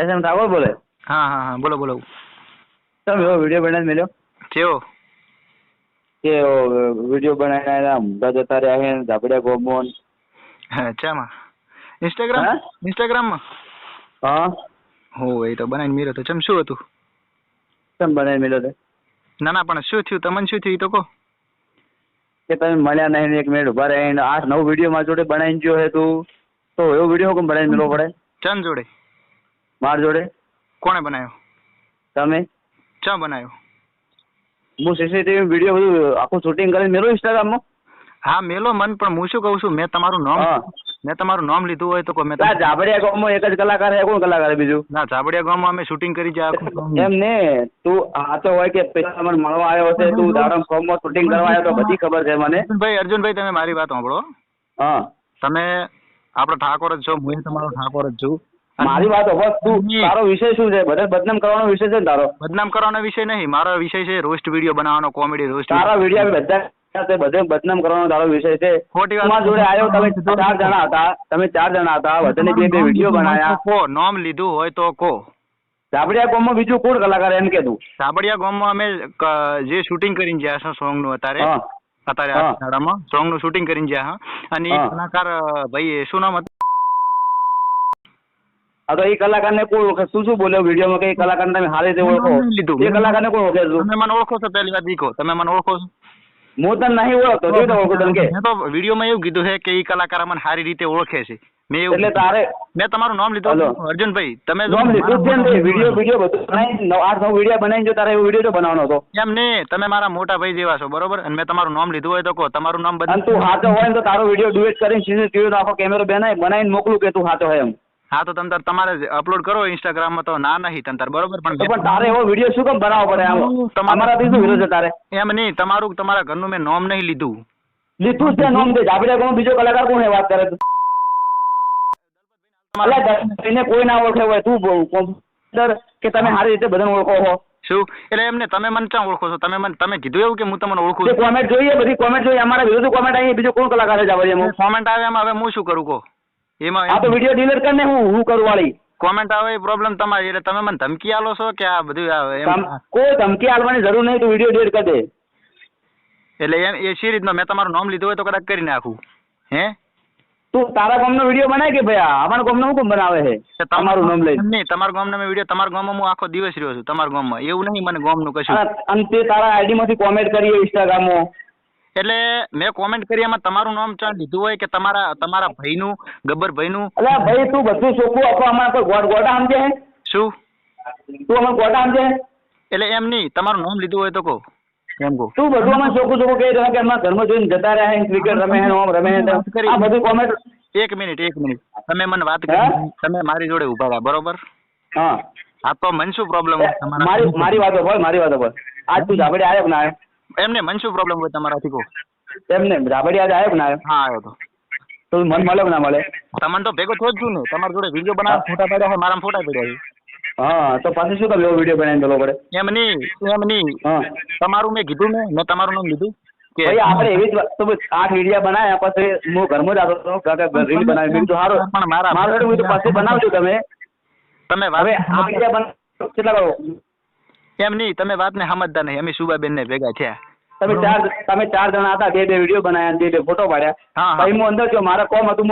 SM Thakor બોલે? હા હા હા, બોલો બોલો. તમે એવો વિડીયો બનાવીને મેલ્યો કેવો? કે વિડીયો બનાવીને ઊંધા જતા રહ્યા છે ધાબડિયા ગોમોન? હા, ચામાં ઇન્સ્ટાગ્રામ હા ઇન્સ્ટાગ્રામમાં હા હો એ તો બનાવીને મેળ્યો તો. ચમ શું હતું? કેમ બનાવીને મેલ્યો તે? ના ના, પણ શું થયું તમને? શું થયું એ તો કહો. કે તમે મળ્યા નહીં ને 1 મિનિટ ઉભા રહીને 8-9 વિડીયો મારા જોડે બનાવીને ગયો છે તું, તો એવો વિડીયો કેમ બનાવીને મેળવો પડે ચમ જોડે? મારા જોડે? કોણે બનાવ્યો? તમે? ચમ બનાવ્યો? હું સીસીટીવી વિડીયો બધું આખું શૂટિંગ કરીને મેળવું ઇન્સ્ટાગ્રામમાં? હા મેલો મન, પણ હું શું કહું છું, મેં તમારું નામ હા લીધું હોય તો કહો. મેં ઝાબડિયા ગામમાં એક જ કલાકાર છે, કોણ કલાકાર છે બીજું? ના, ઝાબડિયા ગામમાં અમે શૂટિંગ કરી જાય. એમ ને તું સાચો હોય કે પેલા મને મળવા આવ્યો હશે, તું દાડમ ફોર્મમાં શૂટિંગ કરવા આવ્યો તો બધી ખબર છે મને. અર્જુનભાઈ તમે મારી વાત સાંભળો. હા તમે આપણો ઠાકોર જ છો, હું તમારો ઠાકોર જ છું. મારી વાત હવે તું તારો વિષય શું છે? બધા બદનામ કરવાનો વિષય છે ને તારો? બદનામ કરવાનો વિષય નહીં, મારો વિષય છે રોસ્ટ વિડીયો બનાવવાનો, કોમેડી રોસ્ટ. તારા વિડીયો બધા બધે બદનામ કરવાનો તારો વિષય છે. ખોટી વાત. તમારા જોડે આવ્યો, તમે 4 જણા હતા, બધાને 2-2 વિડીયો બનાયા. કો નામ લીધું હોય તો કો. ઝાબડિયા ગામમાં બીજું કોણ કલાકાર એમ કે તું? ઝાબડિયા ગામમાં અમે જે શૂટિંગ કરીને ગયા છે સોંગ નું અત્યારે હા શાળામાં સોંગ નું શૂટિંગ કરીને ગયા અને એ કલાકાર ભાઈ શું નામ હતું? હા તો એ કલાકારને કોણ ઓળખે? શું બોલ્યો વિડીયોમાં કે એ કલાકારને તમે હારે રીતે ઓળખો? એ કલાકારને કોણ ઓળખે? તમે મને ઓળખો છો? પહેલી વાત ઈ કહો, તમે મને ઓળખો છો? હું તને નહીં ઓળખતો, કેવી રીતે ઓળખું તને કે? મેં તો વિડીયોમાં એવું કીધું છે કે એ કલાકાર મને સારી રીતે ઓળખે છે. એટલે તારે મેં તમારું નામ લીધું અર્જુનભાઈ. તમે નામ લીધું છે ને? વિડીયો બધું બનાવી 8-9 વિડીયો બનાવીને જો તારે એવો વિડીયો તો બનાવવાનો હતો. એમ નહીં, તમે મારા મોટા ભાઈ જેવા છો બરોબર, અને મેં તમારું નામ લીધું હોય તો કહો. તમારું નામ અને તું સાચો હોય ને તો તારો વિડીયો ડ્યુએટ કરીને સીસીટીવી નો આખો કેમેરો બનાવીને મોકલું કે તું સાચો હોય એમ. હા તો તમે તમારે અપલોડ કરો ઇન્સ્ટાગ્રામમાં, તો ના નહીં તંતર બરોબર. પણ તારે એવો વિડીયો શું કેમ બનાવવો પડે? તમારાથી શું વિરોધ છે તારે? એમ નહીં, તમારા ઘરનું મેં નામ નહીં લીધું. લીધું છે નામ. ઝાબડિયા ગામમાં બીજો કલાકાર કોણ વાત કરે તું? કોઈ ના ઓળખે હોય તું કોમ્પ્યુટર કે તમે સારી રીતે બધાને ઓળખો છો? શું એટલે એમને તમે મને ક્યાં ઓળખો છો? તમે કીધું એવું કે હું તમને ઓળખું છું? કોમેન્ટ જોઈએ, બધી કોમેન્ટ જોઈએ. અમારા વિરુદ્ધ કોમેન્ટ આવી, બીજો કોણ કલાકાર છે ઝાબડિયામાં? કોમેન્ટ આવે એમાં હવે હું શું કરું કહો? એમાં આ તો વિડીયો ડિલીટ કરીને હું કરું વાળી કોમેન્ટ આવે એ પ્રોબ્લેમ તમારી. એટલે તમે મને ધમકી આલો છો કે આ બધું? કોઈ ધમકી આલવાની જરૂર નહીં, તું વિડીયો ડિલીટ કરી દે. એટલે એમ એ સી રીતનો મેં તમારું નામ લીધું હોય તો કદાચ કરી નાખું. હે તું તારા ગામનો વિડીયો બનાય કે ભાઈ અમારા ગામનો શું બનાવે છે તમારું નામ લઈ? નહીં, તમારા ગામનો મેં વિડીયો, તમારા ગામમાં હું આખો દિવસ રહ્યો છું. તમારા ગામમાં એવું નહીં મને ગામનું કશું. અને તે તારા આઈડી માંથી કોમેન્ટ કરી ઇન્સ્ટાગ્રામમાં? એટલે મેં કોમેન્ટ કરી એમાં તમારું નામ ચાલ લીધું હોય કે તમારા ભાઈનું, ગબ્બર ભાઈનું? અલ્યા ભાઈ તું બધું ચોખ્ખું આપો. અમારે કોઈ ગોટા સમજે? શું તું અમારે ગોટા સમજે? એટલે એમ નહીં, તમારું નામ લીધું હોય તો કહો. એમ કહો તું બધું અમે ચોખ્ખું કહી રહ્યો કે અમારા ઘરમાં જોઈને જતા રહ્યા છે, ક્રિકેટ રમે છે, ઓમ રમે છે, આ બધું કોમેન્ટ. એક મિનિટ તમે મને વાત કરી, તમે મારી જોડે ઉભા રહ્યા બરોબર? હા તો મને શું પ્રોબ્લેમ હોય? મારી વાતો બોલ. આજ તું ઝાબડિયા આવ્યો કે ના આવ્યો? એમને મને શું પ્રોબ્લેમ હોય તમારાથી કહો? એમને ઝાબડિયા આવ્યો કે ના આવ્યો? હા આવ્યો તો મન મળે કે ના મળે? તમને તો ભેગો થયો જ છું ને. તમારી જોડે વિડીયો બનાવ ફોટા પડ્યા છે, મારા ફોટા પડ્યા છે. હા તો પછી શું તમે એવો વિડીયો બનાવીને બોલવો પડે? એમ નહીં તમારું મેં કીધું ને, મેં તમારું નામ લીધું કે ભાઈ આપણે એવી જ તો 8 વિડીયો બનાવ્યા, પછી હું ઘરમાં જ આવતો હતો રીલ બનાવી. બીજું તો સારું, પણ મારું હું તો પછી બનાવજો તમે હવે આ વિડીયો બનાવ કેટલા કરો? એમ નહીં, તમે વાતને સમજતા નહીં. અમે સુબાબેન ને ભેગા થયા. તમે 4 જણા હતા, 2 વિડીયો બનાવ્યા, 2 ફોટો પાડ્યા. પછી હું અંદર જો મારા કોમ હતું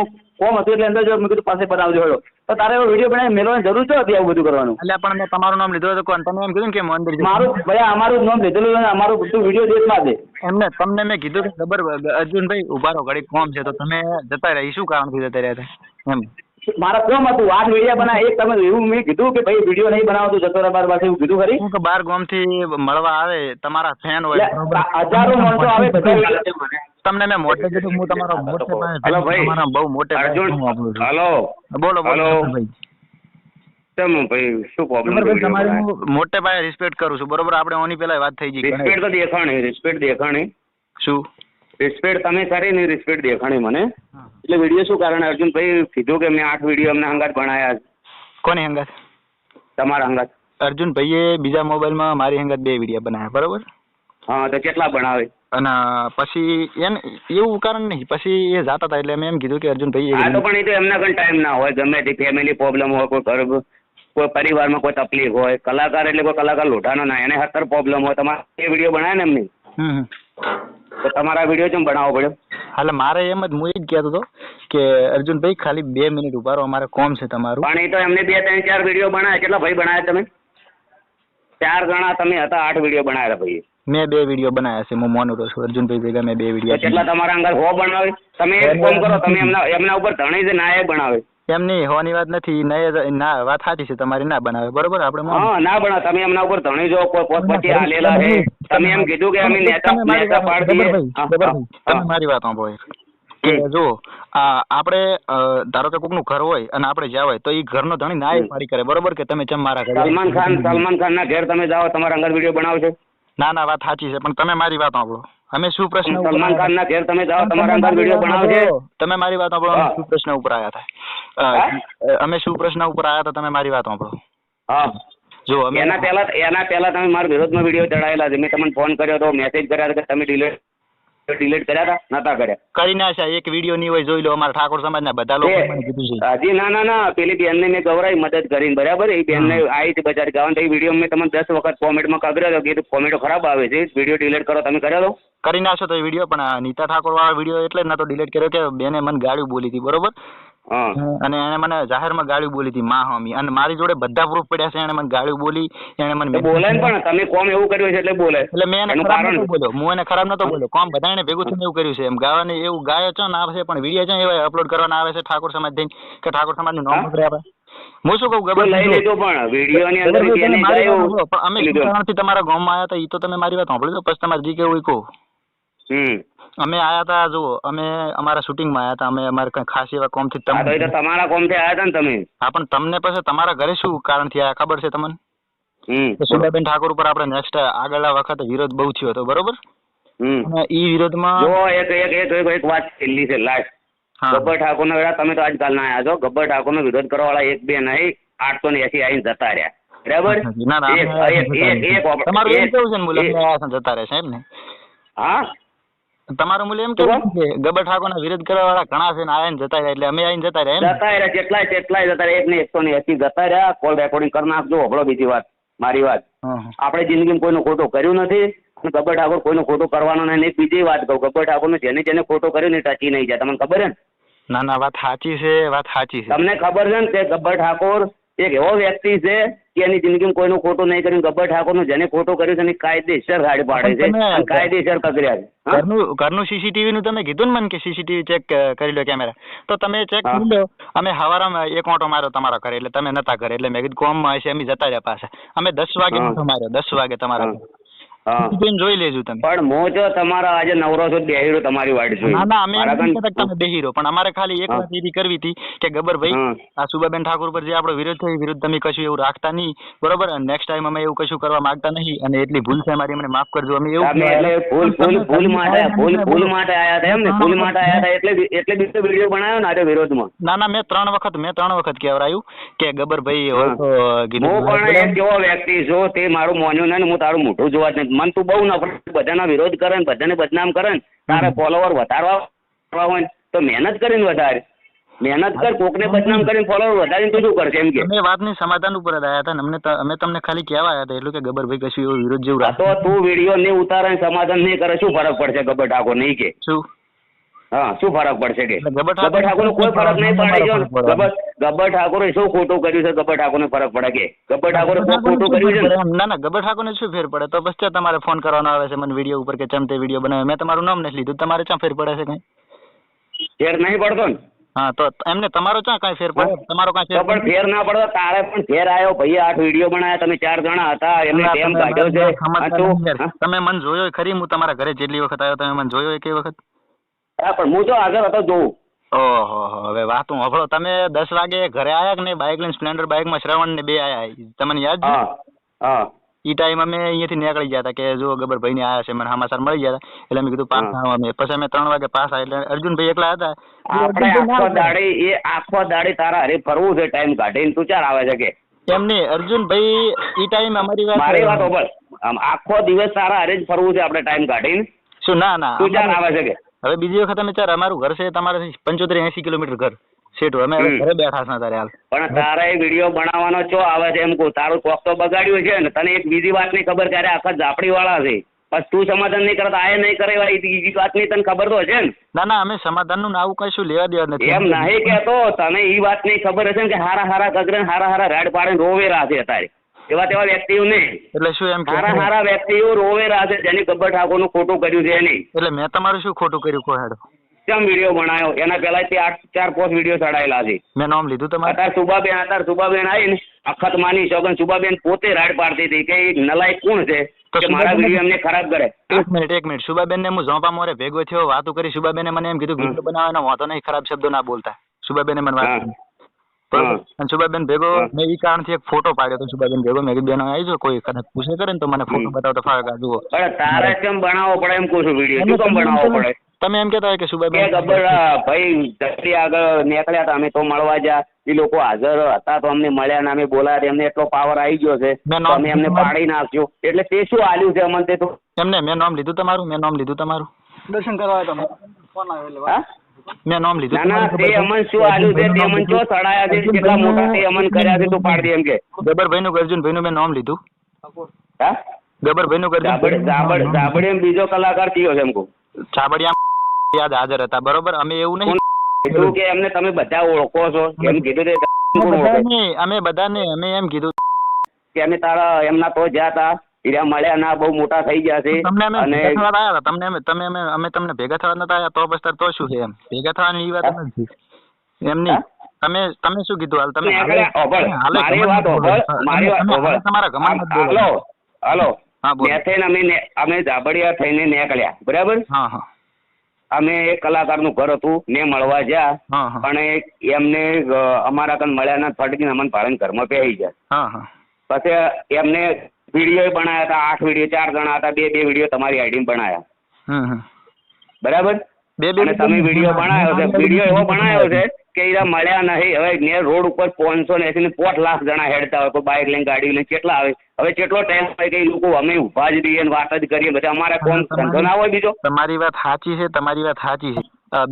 એટલે અંદર જો મેં કીધું પાસે બનાવજો હેડો. તો તારે એવો વિડીયો બનાવી મેળવવાની જરૂર છે હતી આવું બધું કરવાનું? એટલે પણ મેં તમારું નામ લીધું હતું, તમે એમ કીધું કે અંદર મારું ભાઈ અમારું નામ લીધેલું ને અમારું બધું વિડીયો દેશમાં છે. એમને તમને મેં કીધું કે ખબર અર્જુનભાઈ ઉભા રહો ઘડી કોમ છે, તો તમે જતા રહ્યા. શું કારણથી જતા રહ્યા હતા? એમ મારા કોમ હતું 8 વિડીયો બનાવ્યા. એક તમે એવું મેં કીધું કે ભાઈ વિડીયો નહીં બનાવતો જતો રહ્યા બાર પાસે, એવું કીધું ખરી? હું કે 12 ગામથી મળવા આવે તમારા ફેન હોય, હજારો માણસો આવે બધા. તમને મેં મોટે કીધું, હું તમારો મોટે પાસે બહુ મોટે. હેલો બોલો ભાઈ. ભાઈ શું પ્રોબ્લેમ? તમારી મોટે પાયે રિસ્પેક્ટ કરું છું બરોબર. આપણે ઓની પેલા વાત થઈ ગઈ. રિસ્પેક્ટ દેખાણી. શું રિસ્પેક્ટ તમે કરી ને? રિસ્પેક્ટ દેખાણી મને. એટલે વિડીયો શું કારણ? અર્જુનભાઈ કીધું કે મેં 8 વિડીયો અમને હંગાત બનાવ્યા. કોની હંગાત? તમારા હંગાત. અર્જુનભાઈએ બીજા મોબાઈલમાં મારી હંગાત 2 વિડીયો બનાવ્યા બરોબર. હા તો કેટલા બનાવે? અને પછી એવું કારણ નહીં, પછી એ જાતા હતા એટલે મેં એમ કીધું કે અર્જુનભાઈ તો પણ એ તો એમના કઈ ટાઈમ ના હોય, ગમે તે ફેમિલી પ્રોબ્લેમ હોય, કોઈ ઘર કોઈ પરિવારમાં કોઈ તકલીફ હોય, કલાકાર એટલે કોઈ કલાકાર લોઢાનો ના, એને 70 પ્રોબ્લેમ હોય, તમારે એ વિડીયો બનાવે ને એમની, તો તમારા વિડીયો કેમ બનાવવો પડ્યો? એટલે મારે એમ જ હું એ જ કહેતો હતો કે અર્જુનભાઈ ખાલી 2 મિનિટ ઉભા રહો, અમારે કોમ છે તમારું. પણ એ તો એમને 2, 3, 4 વિડીયો બનાવ્યા. કેટલા ભાઈ બનાવ્યા તમે? 4 જણા તમે હતા, 8 વિડીયો બનાવ્યા ભાઈ. મેં 2 વિડીયો બનાવ્યા છે, હું માનું છું અર્જુનભાઈ ભેગા મેં 2 વિડીયો. કેટલા તમારા અંદર 100 બનાવે? તમે એક કામ કરો, તમે એમના ઉપર ધણી છે ના એ બનાવે. એમની હોવાની વાત નથી, ના વાત સાચી છે તમારી, ના બનાવે બરોબર. આપણે હા ના બનાવે. તમે એમના ઉપર ધણી જો કોઈ પોતપતિ આલેલા છે, તમે એમ કીધું કે અમે નેતા પાડી દઈએ. તમે મારી વાત સાંભળો કે જો આપણે ધારો કે કોકનું ઘર હોય અને આપણે જ્યાં હોય તો એ ઘરનો ધણી ના એ પાડી કરે બરોબર, કે તમે ચમ મારા ઘરે સલમાન ખાન ના ઘેર તમે જાઓ, તમારા અંગર વિડીયો બનાવશો? ના વાત સાચી છે, પણ તમે મારી વાત સાંભળો. અમે શું પ્રશ્ન સલમાન ખાન ના ઘેર તમે જાઓ, તમારા અંગર વિડીયો બનાવશે? તમે મારી વાત સાંભળો. અમે શું પ્રશ્ન ઉપર આવ્યા હતા? અમે શું પ્રશ્ન ઉપર આવ્યા હતા? તમે મારી વાત સાંભળો. હા જો એના પહેલા તમે મારા વિરોધમાં વિડીયો ચડાયેલા છે. મેં તમને ફોન કર્યો હતો, મેસેજ કર્યા હતા કે તમે ડિલીટ કર્યા હતા? નતા કર્યા? કરી નાખ્યા. એક વિડીયો નહીં હોય, જોઈ લો. અમારા ઠાકોર સમાજના બધા લોકો મને કીધું છે. હજી ના પેલી બેનને મેં ગૌરાઈ મદદ કરીને બરાબર. એ બેનને આવી હતી બજાર ગાવાનું, તો એ વિડીયો મેં તમને 10 વખત કોમેન્ટમાં કગર્યો હતો કે કોમેન્ટો ખરાબ આવે છે, વિડીયો ડિલીટ કરો. તમે કર્યો હતો? કરી નાખશો તો એ વિડીયો. પણ નીતા ઠાકોર વાળા વિડીયો એટલે જ ના તો ડિલીટ કર્યો કે બેને મને ગાળ્યું બોલી હતી બરોબર, અને એને મને જાહેરમાં ગાળ્યું બોલી હતી માં હમી, અને મારી જોડે બધા પ્રૂફ પડ્યા છે. એને મને ગાળ્યું બોલી, એને મને બોલે પણ તમે કોમ એવું કર્યું છે એટલે બોલે. એટલે મેં એને ખરાબ નતો બોલ્યો, હું એને ખરાબ નતો બોલ્યો. કોમ બધા એને ભેગું થઈને એવું કર્યું છે. એમ ગાવાની એવું ગાયો છે ને આવે છે, પણ વિડીયો છે એવા અપલોડ કરવાના આવે છે ઠાકોર સમાજ થઈને કે ઠાકોર સમાજનું નામ પકડે આપણે. હું શું કહું ગબર લઈ લેજો, પણ વિડીયો ની અંદર અમે કારણથી તમારા ગામમાં આવ્યા હતા, એ તો તમે મારી વાત સાંભળી લો, પછી તમારે જે કેવું એ કહો. અમે આયા હતા, જુઓ અમે અમારા શૂટિંગમાં આયા હતા, અમે અમારે કઈ ખાસ એવા કોમથી તમારા કોમથી આયા હતા ને તમે. હા પણ તમને પછી તમારા ઘરે શું કારણથી આયા ખબર છે તમને? સુધાબેન ઠાકોર ઉપર આપણે નેક્સ્ટ આગળના વખતે વિરોધ બહુ થયો હતો બરોબર, અને એ વિરોધમાં જો એક વાત છેલ્લી છે લાસ્ટ. ગબ્બર ઠાકોર નો તમે તો આજકાલ ના આવ્યા છો. ગબ્બર ઠાકોર નો વિરોધ કરવા વાળા 1-2 નહીં, 880 આવીને જતા રહ્યા બરાબર. તમારું એમ કેવું છે ને મુલાકાત જતા રહે સાહેબ ને? હા તમારું મૂલ્ય એમ કેવું છે ગબ્બર ઠાકોર ના વિરોધ કરવા વાળા ઘણા છે ને આયા જતા રહ્યા, એટલે અમે આઈને જતા રહ્યા. કેટલાય જતા રહ્યા. 180 જતા રહ્યા. કોલ રેકોર્ડિંગ કરી નાખજો. હબળો બીજી વાત, મારી વાત, આપણે જિંદગીમાં કોઈનું ખોટું કર્યું નથી. ગબ્બર ઠાકોર કોઈનું ખોટું કરવાનું નહીં. બીજી વાત કહું, ગબ્બર ઠાકોર ને જેને ખોટું કર્યું ને ટચી નહીં જાય. તમને ખબર છે ને? ના વાત સાચી છે, વાત સાચી છે. તમને ખબર છે ને કે ગબ્બર ઠાકોર એક એવો વ્યક્તિ છે કે એની જિંદગીમાં કોઈનું ખોટું નહીં કર્યું. ગબ્બર ઠાકોર નું જેને ખોટું કર્યું છે એની કાયદેસર ગાડી પાડે છે, કાયદેસર પકડ્યા છે. ઘરનું સીસીટીવી નું તમે કીધું ને મને કે સીસીટીવી ચેક કરી લો કેમેરા, તો તમે ચેક કરી લો. અમે હવારમાં એક ઓટો માર્યો તમારા ઘરે, એટલે તમે નતા ઘરે, એટલે મેં કીધું કોમમાં હશે, અમે જતા રહ્યા પાછા. અમે 10 વાગે ઓટો માર્યો, 10 વાગે તમારા જોઈ લેજો તમે. પણ હું જો તમારા આજે નવરો છો બેહી રહ્યો તમારી વાડ જોઈ. ના અમે તમે બેહી રહ્યો, પણ અમારે ખાલી એક વાત એવી કરવી હતી કે ગબ્બર ભાઈ આ સુબાબેન ઠાકોર પર જે આપણો વિરોધ થયો વિરોધ તમે કશું એવું રાખતા નહીં બરોબર, અને નેક્સ્ટ ટાઈમ અમે એવું કશું કરવા માંગતા નહીં, અને એટલી ભૂલ છે અમારી, મને માફ કરજો. અમે એવું ભૂલ માટે આયા હતા એમ ને? ભૂલ માટે આયા હતા એટલે બીજો વિડીયો બનાવ્યો ને આજે વિરોધમાં? ના મેં 3 વખત કહેવરાયું કે ગબ્બર ભાઈ હોય તો કીધું. હું પણ એક જેવો વ્યક્તિ છું, તે મારું માન્યું નહીં, હું તારું મોઢું જોવા જ નહીં. મન તું બહુ નફરત, બધાના વિરોધ કરે ને બધાને બદનામ કરે ને, તારે ફોલોવર વધારવા હોય તો મહેનત કરીને વધારે. મહેનત કર, કોકને બદનામ કરીને ફોલોવર વધારીને તું શું કરશે એમ કે? અમે વાતની સમાધાન ઉપર જ આવ્યા હતા, અમે તમને ખાલી કહેવા આવ્યા હતા એટલું કે ગબ્બર ભાઈ કશું એવો વિરોધ જેવું તો તું વિડીયો નહીં ઉતારે સમાધાન નહીં કરે, શું ફરક પડશે ગબ્બર ઠાકોર નહીં કે? શું ફરક પડશે કે? ગબ્બર ઠાકોર કોઈ ફરક નહીં પડે. ગબ્બર ઠાકોરે શું ખોટું કર્યું છે? ગબ્બર ઠાકોર ને ફરક પડે કે? ગબ્બર ઠાકોરે ખોટું કર્યું છે? ના ગબ્બર ઠાકોર ને શું ફેર પડે? તો બસ તમારે ફોન કરવાનો આવે છે મને વિડીયો ઉપર કે ચમ તે વિડીયો બનાવ્યો, મેં તમારું નામ નથી લીધું, તમારે ક્યાં ફેર પડે છે? કઈ ફેર નહીં પડતો ને? હા તો એમને તમારો ક્યાં કઈ ફેર પડે? તમારો કઈ પણ ફેર ના પડતો, તારે પણ ફેર આવ્યો ભાઈ. 8 વિડીયો બનાવ્યા, તમે 4 જણા હતા, એમને ટેમ કાઢ્યો છે. તમે મને જોયો ખરી? હું તમારા ઘરે જેટલી વખત આવ્યો તમે મને જોયો એક વખત? હા પણ હું તો આગળ હતો જોઉં. ઓહો હવે વાત હું હભળો. તમે 10 વાગે ઘરે આયા કે નહીં? બાઇક લઈને સ્પ્લેન્ડર બાઇકમાં શ્રવણ ને 2 આયા, તમને યાદ છે? હા ઈ ટાઈમ અમે અહીંયાથી નીકળી ગયા હતા કે જો ગબ્બર ભાઈ ને આયા છે, મને સમાચાર મળી ગયા હતા, એટલે અમે કીધું પાસ આવો. અમે પછી અમે 3 વાગે પાસ આવ્યા, એટલે અર્જુનભાઈ એકલા હતા. આપણે આખો દાડી તારા હરે ફરવું છે ટાઈમ કાઢીને, તું ચાર આવે છે કે? એમ નહીં અર્જુનભાઈ, ઈ ટાઈમ મારી વાત હોભળ, આખો દિવસ તારા હરે જ ફરવું છે આપણે ટાઈમ કાઢીને. શું? ના તું ચાર આવે છે કે? હવે બીજી વખત અમે ચાર, અમારું ઘર છે તમારે 75-80 કિલોમીટર ઘર, સીટું અમે હવે ઘરે બેઠા છે તારે હાલ. પણ તારા એ વિડીયો બનાવવાનો ચો આવે છે એમ કહું, તારું કોક તો બગાડ્યું છે ને. તને એક બીજી વાતની ખબર કે અરે આખા ઝાપડી વાળા છે, બસ તું સમાધાન નહીં કરતા, આ નહીં કરે એવી બીજી વાતની તને ખબર તો છે ને. ના અમે સમાધાનનું આવું કશું લેવા દેવા નથી. એમ નહીં કહેતો, તને એ વાતની ખબર હશે ને કે હારા કગરે હારા રાડ પાડીને રોવેરા છે અત્યારે. એવા તેવા વ્યક્તિઓ નહીં. એટલે શું એમ હારા વ્યક્તિઓ રોવેરા છે જેની ગબ્બર ઠાકોરનું ખોટું કર્યું છે નહીં. એટલે મેં તમારું શું ખોટું કર્યું કોહેડો? કેમ વિડીયો બનાવ્યો? એના પહેલા તે 4-5 વિડીયો ચડાયેલા છે. મેં નામ લીધું તમારે? અત્યારે સુબાબેન આવીને અખત માની સોગન સુબાબેન પોતે રાડ પાડતી હતી કે નલાયક કોણ છે કે મારા વિડીયો એમને ખરાબ કરે. એક મિનિટ સુબાબેન ને હું ઝોપા મોરે ભેગો થયો, વાતો કરી. સુબાબેને મને એમ કીધું વિડીયો બનાવવાનો વાંધો નહીં, ખરાબ શબ્દો ના બોલતા. સુબાબેને મને વાત કરી. અને સુબાબેન ભેગો મેં એ કારણથી એક ફોટો પાડ્યો હતો સુબાબેન ભેગો. મેં કીધું બેન આવી જાઓ, કોઈ કદાચ પૂછે કરે ને તો મને ફોટો બતાવો તો ફાવે કે જુઓ. તારે કેમ બનાવવો પડે એમ કહું છું વિડીયો? શું કેમ બનાવવો પડે? તમે એમ કહેતા હોય કે સુબાબેન ગબ્બર ભાઈ ધરતી આગળ નીકળ્યા હતા અમે તો મળવા જા, એ લોકો હાજર હતા તો અમને મળ્યા ને અમે બોલાયા, એમને એટલો પાવર આવી ગયો છે અમે એમને પાડી નાખ્યો. એટલે તે શું આલ્યું છે અમને? તે તો એમને મેં નામ લીધું તમારું? મેં નામ લીધું તમારું? દર્શન કરવા તમે ફોન આવેલો મેં નામ લીધું. ના તે અમન શું આલ્યું છે? તે અમન શું સડાયા છે? કેટલા મોટા તે અમન કર્યા છે? તું પાડી દે એમ કે. ગબ્બરભાઈ નું અર્જુનભાઈ નું મેં નામ લીધું. હા ગબ્બરભાઈ નું ઝાબડી બીજો કલાકાર કયો છે એમ કહું? છાબડિયા યાદ હાજર હતા બરોબર. અમે એવું નહીં કીધું કે એમને તમે બધા ઓળખો છો એમ કીધું તે અમે બધાને અમે એમ કીધું કે અમે તારા એમના તો જ્યાં હતા હીરા મળ્યા ના, બહુ મોટા થઈ ગયા છે. તમને અમે તમને ભેગા થવા નતા આવ્યા તો પછી તો શું છે એમ ભેગા થવાની એ વાત નથી એમ નહીં. તમે શું કીધું હાલ? તમે તમારા ગમન હાલો અમે ઝાબડિયા થઈને નીકળ્યા બરાબર. હા હા અમે એક કલાકારનું ઘર હતું ને મળવા જ્યાં, પણ એમને અમારા કન મળ્યા ના ફટકીને અમને ભાડે ઘરમાં પહેરી ગયા. પછી એમને વિડીયો બનાવ્યા હતા 8 વિડીયો, 4 જણા હતા, 2 વિડીયો તમારી આઈડી બનાવ્યા બરાબર. અને તમે વિડીયો બનાવ્યો છે, વિડીયો એવો બનાવ્યો છે કે એ મળ્યા નહીં. હવે ને રોડ ઉપર 580 ને 5 લાખ જણા હેડતા હોય, કોઈ બાઇક લઈને ગાડી લઈને કેટલા આવે. હવે કેટલો ટાઈમ હોય કે લોકો અમે ઉભા જ રહીએ વાત જ કરીએ, પછી અમારે કોણ ધંધો ના હોય બીજો? તમારી વાત સાચી છે, તમારી વાત સાચી છે.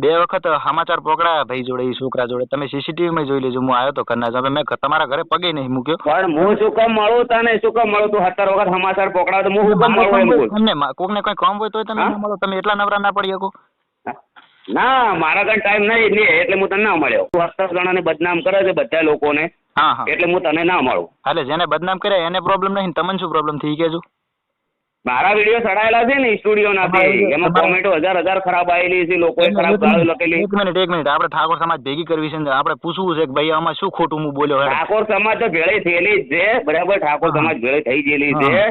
2 વખત સમાચાર પકડાયા ભાઈ જોડે, એ છોકરા જોડે. તમે સીસીટીવી માં જોઈ લેજો. હું આવ્યો તો કરના મેં તમારા ઘરે પગે નહીં મૂક્યો. પણ હું શું કામ મળું તને? શું કામ મળું? તું 17 વખત સમાચાર પકડાવ તો હું શું કામ મળું એમ બોલ. કોકને કોઈ કામ હોય તો તમે મળો. તમે એટલા નવરા ના પડી શકો? ના મારા કઈ ટાઈમ નહીં એટલે હું તને ના મળ્યો. 17 જણાને બદનામ કરે છે બધા લોકોને, એટલે હું તને ના મળું. એટલે જેને બદનામ કર્યા એને પ્રોબ્લેમ નહીં, તમને શું પ્રોબ્લેમ થઈ કેજો? મારા વિડીયો ચડાયેલા છે ને સ્ટુડિયો ના, એમાં કોમેન્ટો હજાર ખરાબ આવેલી છે, લોકોએ ખરાબ ગાળો લખેલી. એક મિનિટ આપણે ઠાકોર સમાજ ભેગી કરવી છે, આપણે પૂછવું છે કે ભાઈ આમાં શું ખોટું હું બોલ્યો? ઠાકોર સમાજ તો ભેળી થયેલી જ છે બરાબર. ઠાકોર સમાજ ભેળી થઈ ગયેલી છે.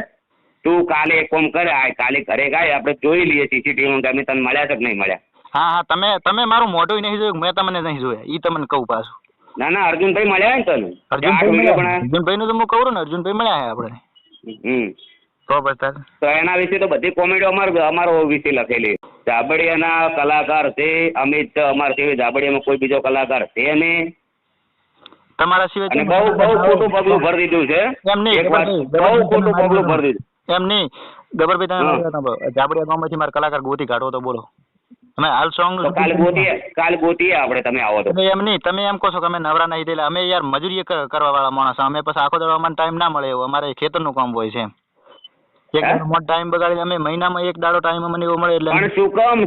તું કાલે એક કામ કરે, કાલે ઘરે ગાય આપણે જોઈ લઈએ સીસીટીવી માં તને મળ્યા છે કે નહીં મળ્યા. હા તમે મારું મોઢું નહીં જોયું, મેં તમને નહીં જોયા, ઈ તમને કહું પાછું. ના અર્જુનભાઈ મળ્યા ને તને? અર્જુનભાઈ નું તો હું કહું ને, અર્જુનભાઈ મળ્યા આપણે. તો એના વિશે તો બધી કોમેડીઓ અમારો વિશે લખેલી. ઝાબડિયાના કલાકાર છે અમિત, અમારા સિવાય ઝાબડિયામાં કોઈ બીજો કલાકાર છે નહીં. તમારા સિવાય બહુ ખોટું પગલું ભરી દીધું છે. એમ નહીં, બહુ ખોટું પગલું ભરી દીધું. એમ નહીં ગબ્બરભાઈ, તમે ઝાબડિયા ગામમાંથી મારા કલાકાર ગોતી કાઢો તો બોલો. અમે હાલ સોંગ કાલ ગોતીએ આપણે, તમે આવો તો. એમ નહીં, તમે એમ કહો છો કે અમે નવરા નહીં થયેલા. અમે યાર મજૂરી કરવા વાળા માણસ, અમે પછી આખો દાડો અમને ટાઈમ ના મળે એવું. અમારે ખેતરનું કામ હોય છે એમ. એક મોટો ટાઈમ બગાડી અમે મહિનામાં એક દાડો ટાઈમ મને એવો મળે એટલે. પણ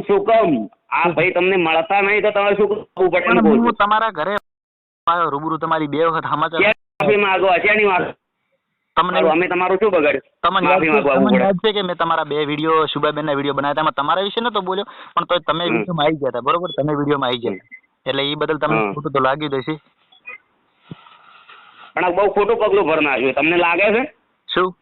શું કામ આ ભાઈ તમને મળતા નહીં તો તમે શું કરવું? હું તમારા ઘરે આવ્યો રૂબરૂ, તમારી 2 વખત સમાચાર માફી માંગો હશેની વાત. તમને અમે તમારું શું બગાડ્યું? તમને યાદ છે કે મેં તમારા 2 વિડીયો શુભાબેન ના વિડીયો બનાવ્યા હતા, તમારા વિશે નતો બોલ્યો પણ તો તમે વિડીયોમાં આવી ગયા હતા બરોબર. તમે વિડીયોમાં આવી ગયા એટલે એ બદલ તમને ખોટું તો લાગ્યું જ હશે. પણ બહુ ખોટું પગલું ભર નાખ્યું તમને લાગે છે? શું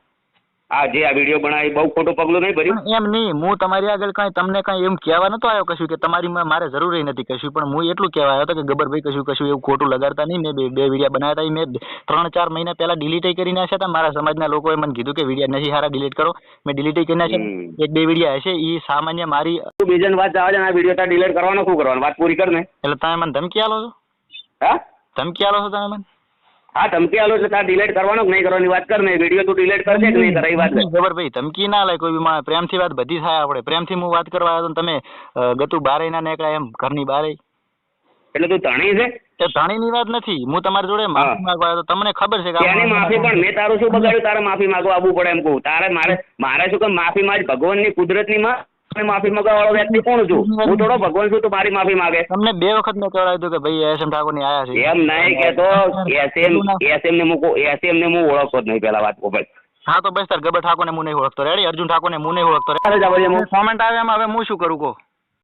આ જે આ વિડીયો બનાવી બહુ ખોટું પગલું નહીં ભર્યું? એમ નહીં, હું તમારી આગળ તમને કઈ એમ કહેવા નતો આવ્યો કશું કે તમારી મારે જરૂર નથી કશું, પણ હું એટલું કહેવા આવ્યો હતો કે ગબ્બરભાઈ કશું એવું ખોટું લગાડતા નહીં. મેં 2 વિડીયો બનાવ્યા હતા, મેં 3-4 મહિના પહેલા ડિલીટ કરી નાખ્યા હતા. મારા સમાજના લોકોએ મને કીધું કે વિડીયો નથી સારા, ડિલીટ કરો. મેં ડિલીટ કરી નાખ્યા. 1-2 વિડીયો હશે એ સામાન્ય મારી બીજાની વાત આવે છે. આ વિડીયો તાર ડિલીટ કરવાનો શું કરવાનું? વાત પૂરી કર ને. એટલે તમે મને ધમકી આલો છો? હા ધમકી આલો છો તમે મને? હા ધમકી આલો એટલે તાર ડિલીટ કરવાનો કે નહીં કરવાની વાત કર ને. વિડીયો તું ડિલીટ કરશે કે નહીં કરે એ વાત કર. ગબ્બરભાઈ ધમકી ના લે, કોઈ બી પ્રેમથી વાત બધી થાય. આપણે પ્રેમથી હું વાત કરવા આવ્યો તમે ગતું બારે ના નીકળ્યા એમ ઘરની બારે. એટલે તું ધણી છે? એ ધણીની વાત નથી, હું તમારી જોડે માફી માંગવા આવ્યો તો તમને ખબર છે કે ત્યાંની માફી પણ મેં તારું શું બગાડ્યું? તારે માફી માંગવા આવવું પડે એમ કહું. તારે મારે શું કામ માફી માંગ? ભગવાનની કુદરતની માફી માંગવા વાળો વ્યક્તિ કોણ છું? હું થોડો ભગવાન છું તો મારી માફી માંગે? તમને 2 વખત મેં કહેવાયું હતું કે ભાઈ એસએમ ઠાકોરની આયા છે. એમ નહીં કેતો. એસએમ ને હું ઓળખતો જ નહીં પેલા વાત ભાઈ. હા તો બસ તાર ગબર ઠાકોરને હું નહીં ઓળખતો. રેડી? અર્જુન ઠાકોરને હું નહીં ઓળખતો. કોમેન્ટ આવે એમ હવે હું શું કરું કહો?